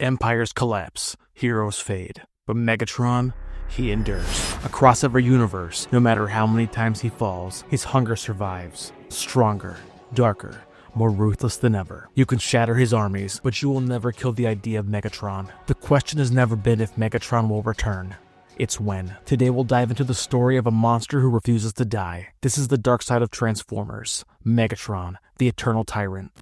Empires collapse, heroes fade, but Megatron, he endures. Across every universe, no matter how many times he falls, his hunger survives. Stronger, darker, more ruthless than ever. You can shatter his armies, but you will never kill the idea of Megatron. The question has never been if Megatron will return. It's when. Today we'll dive into the story of a monster who refuses to die. This is the dark side of Transformers, Megatron, the eternal tyrant.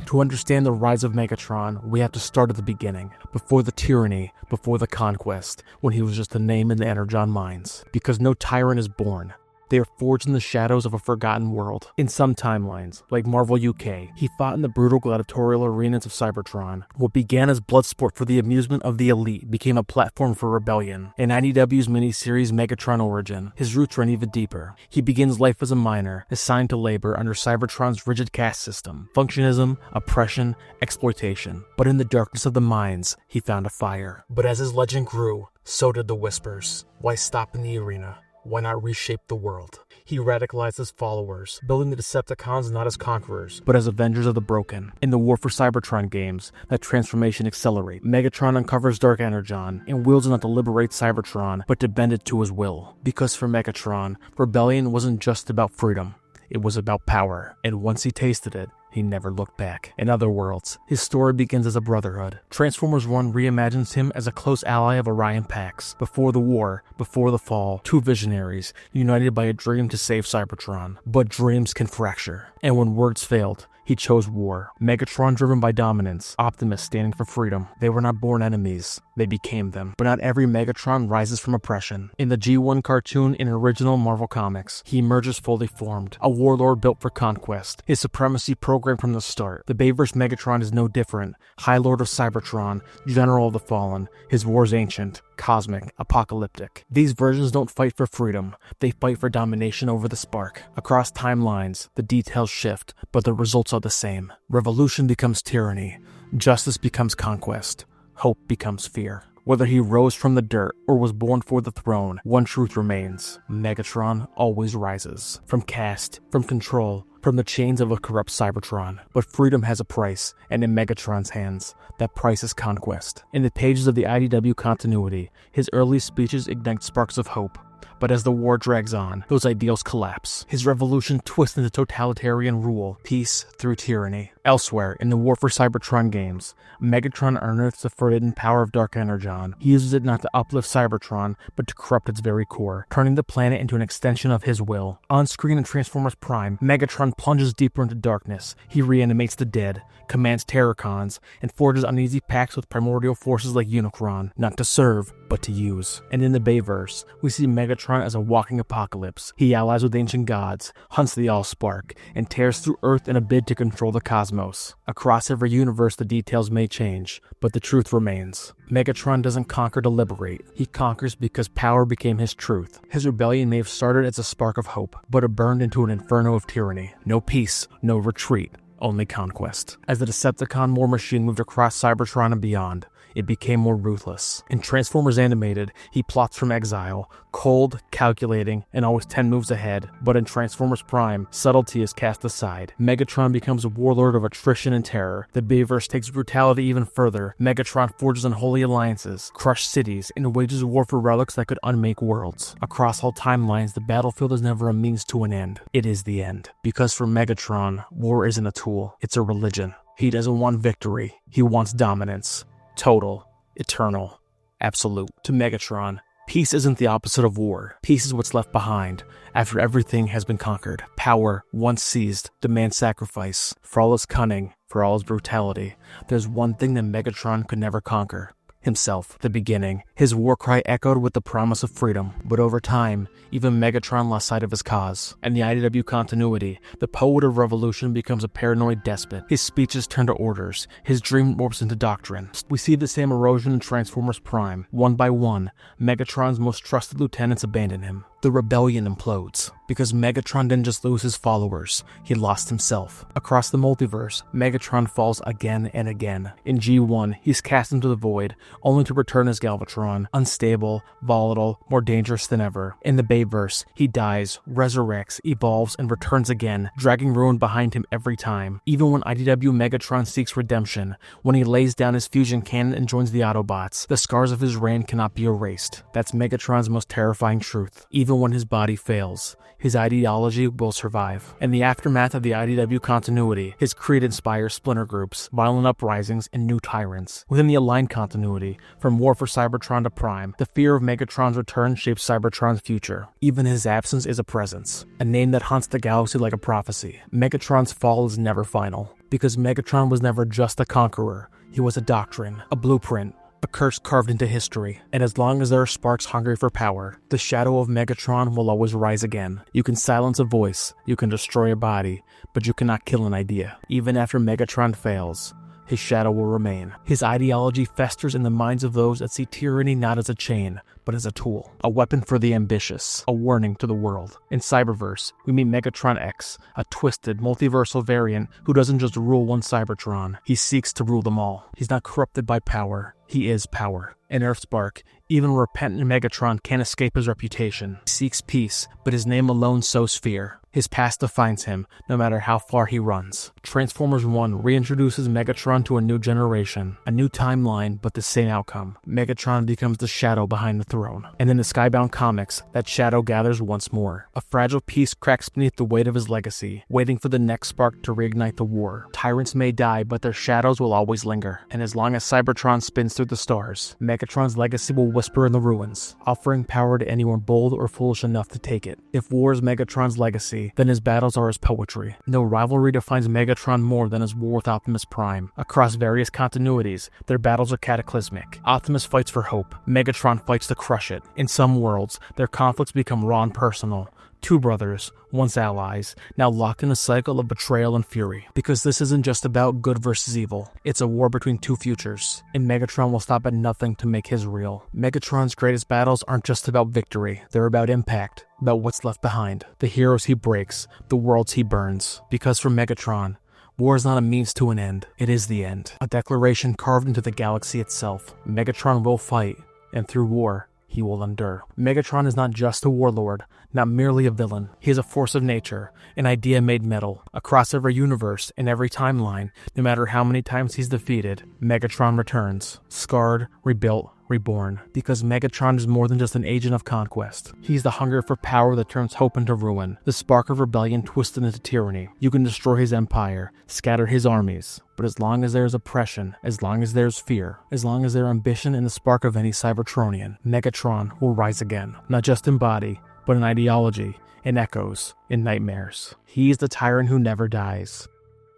To understand the rise of Megatron, we have to start at the beginning, before the tyranny, before the conquest, when he was just a name in the Energon mines. Because no tyrant is born. They are forged in the shadows of a forgotten world. In some timelines, like Marvel UK, he fought in the brutal gladiatorial arenas of Cybertron. What began as bloodsport for the amusement of the elite became a platform for rebellion. In IDW's miniseries Megatron Origin, his roots run even deeper. He begins life as a miner, assigned to labor under Cybertron's rigid caste system. Functionism, oppression, exploitation. But in the darkness of the mines, he found a fire. But as his legend grew, so did the whispers. Why stop in the arena? Why not reshape the world? He radicalized his followers, building the Decepticons not as conquerors, but as avengers of the broken. In the War for Cybertron games, that transformation accelerates. Megatron uncovers Dark Energon, and wields not to liberate Cybertron, but to bend it to his will. Because for Megatron, rebellion wasn't just about freedom, it was about power. And once he tasted it, he never looked back. In other worlds, his story begins as a brotherhood. Transformers 1 reimagines him as a close ally of Orion Pax. Before the war, before the fall, two visionaries, united by a dream to save Cybertron. But dreams can fracture. And when words failed, he chose war. Megatron driven by dominance, Optimus standing for freedom. They were not born enemies, they became them. But not every Megatron rises from oppression. In the G1 cartoon in original Marvel Comics, he emerges fully formed, a warlord built for conquest, his supremacy programmed from the start. The Bayverse Megatron is no different, High Lord of Cybertron, General of the Fallen. His war's ancient, cosmic, apocalyptic. These versions don't fight for freedom, they fight for domination over the spark. Across timelines, the details shift, but the results are the same. Revolution becomes tyranny, justice becomes conquest, hope becomes fear. Whether he rose from the dirt or was born for the throne, one truth remains: Megatron always rises. From caste, from control, from the chains of a corrupt Cybertron. But freedom has a price, and in Megatron's hands, that price is conquest. In the pages of the IDW continuity, his early speeches ignite sparks of hope. But as the war drags on, those ideals collapse. His revolution twists into totalitarian rule, peace through tyranny. Elsewhere, in the War for Cybertron games, Megatron unearths the forbidden power of Dark Energon. He uses it not to uplift Cybertron, but to corrupt its very core, turning the planet into an extension of his will. On screen in Transformers Prime, Megatron plunges deeper into darkness. He reanimates the dead, commands Tyrants, and forges uneasy pacts with primordial forces like Unicron, not to serve, but to use. And in the Bayverse, we see Megatron as a walking apocalypse. He allies with ancient gods, hunts the Allspark, and tears through Earth in a bid to control the cosmos. Across every universe, the details may change, but the truth remains. Megatron doesn't conquer to liberate. He conquers because power became his truth. His rebellion may have started as a spark of hope, but it burned into an inferno of tyranny. No peace, no retreat, only conquest. As the Decepticon war machine moved across Cybertron and beyond, it became more ruthless. In Transformers Animated, he plots from exile, cold, calculating, and always 10 moves ahead. But in Transformers Prime, subtlety is cast aside. Megatron becomes a warlord of attrition and terror. The Bayverse takes brutality even further. Megatron forges unholy alliances, crushes cities, and wages war for relics that could unmake worlds. Across all timelines, the battlefield is never a means to an end. It is the end. Because for Megatron, war isn't a tool, it's a religion. He doesn't want victory, he wants dominance. Total, eternal, absolute. To Megatron, peace isn't the opposite of war. Peace is what's left behind after everything has been conquered. Power, once seized, demands sacrifice. For all his cunning, for all his brutality, there's one thing that Megatron could never conquer: himself. The beginning, his war cry echoed with the promise of freedom, but over time, even Megatron lost sight of his cause. In the IDW continuity, the poet of revolution becomes a paranoid despot. His speeches turn to orders, his dream warps into doctrine. We see the same erosion in Transformers Prime. One by one, Megatron's most trusted lieutenants abandon him. The rebellion implodes, because Megatron didn't just lose his followers, he lost himself. Across the multiverse, Megatron falls again and again. In G1, he's cast into the void, only to return as Galvatron, unstable, volatile, more dangerous than ever. In the Bayverse, he dies, resurrects, evolves, and returns again, dragging ruin behind him every time. Even when IDW Megatron seeks redemption, when he lays down his fusion cannon and joins the Autobots, the scars of his reign cannot be erased. That's Megatron's most terrifying truth. Even when his body fails, his ideology will survive. In the aftermath of the IDW continuity, his creed inspires splinter groups, violent uprisings, and new tyrants. Within the aligned continuity, from War for Cybertron to Prime, the fear of Megatron's return shapes Cybertron's future. Even his absence is a presence, a name that haunts the galaxy like a prophecy. Megatron's fall is never final, because Megatron was never just a conqueror. He was a doctrine, a blueprint, a curse carved into history. And as long as there are sparks hungry for power, the shadow of Megatron will always rise again. You can silence a voice, you can destroy a body, but you cannot kill an idea. Even after Megatron fails, his shadow will remain. His ideology festers in the minds of those that see tyranny not as a chain, but as a tool, a weapon for the ambitious, a warning to the world. In Cyberverse, we meet Megatron X, a twisted, multiversal variant who doesn't just rule one Cybertron, he seeks to rule them all. He's not corrupted by power, he is power. In Earthspark, even a repentant Megatron can't escape his reputation. He seeks peace, but his name alone sows fear. His past defines him, no matter how far he runs. Transformers 1 reintroduces Megatron to a new generation, a new timeline, but the same outcome. Megatron becomes the shadow behind the throne. And in the Skybound comics, that shadow gathers once more. A fragile piece cracks beneath the weight of his legacy, waiting for the next spark to reignite the war. Tyrants may die, but their shadows will always linger. And as long as Cybertron spins through the stars, Megatron's legacy will whisper in the ruins, offering power to anyone bold or foolish enough to take it. If war is Megatron's legacy, then his battles are his poetry. No rivalry defines Megatron more than his war with Optimus Prime. Across various continuities, their battles are cataclysmic. Optimus fights for hope, Megatron fights to crush it. In some worlds, their conflicts become raw and personal. Two brothers, once allies, now locked in a cycle of betrayal and fury. Because this isn't just about good versus evil, it's a war between two futures, and Megatron will stop at nothing to make his real. Megatron's greatest battles aren't just about victory, they're about impact, about what's left behind, the heroes he breaks, the worlds he burns. Because for Megatron, war is not a means to an end, it is the end. A declaration carved into the galaxy itself. Megatron will fight, and through war, he will endure. Megatron is not just a warlord, not merely a villain. He is a force of nature, an idea made metal. Across every universe, in every timeline, no matter how many times he's defeated, Megatron returns, scarred, rebuilt, reborn. Because Megatron is more than just an agent of conquest. He's the hunger for power that turns hope into ruin, the spark of rebellion twisted into tyranny. You can destroy his empire, scatter his armies, but as long as there is oppression, as long as there's fear, as long as there's ambition in the spark of any Cybertronian, Megatron will rise again. Not just in body, but in ideology, in echoes, in nightmares. He is the tyrant who never dies.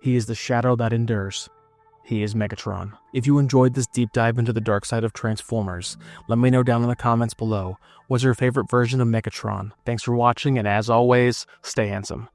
He is the shadow that endures. He is Megatron. If you enjoyed this deep dive into the dark side of Transformers, let me know down in the comments below, what's your favorite version of Megatron? Thanks for watching, and as always, stay handsome.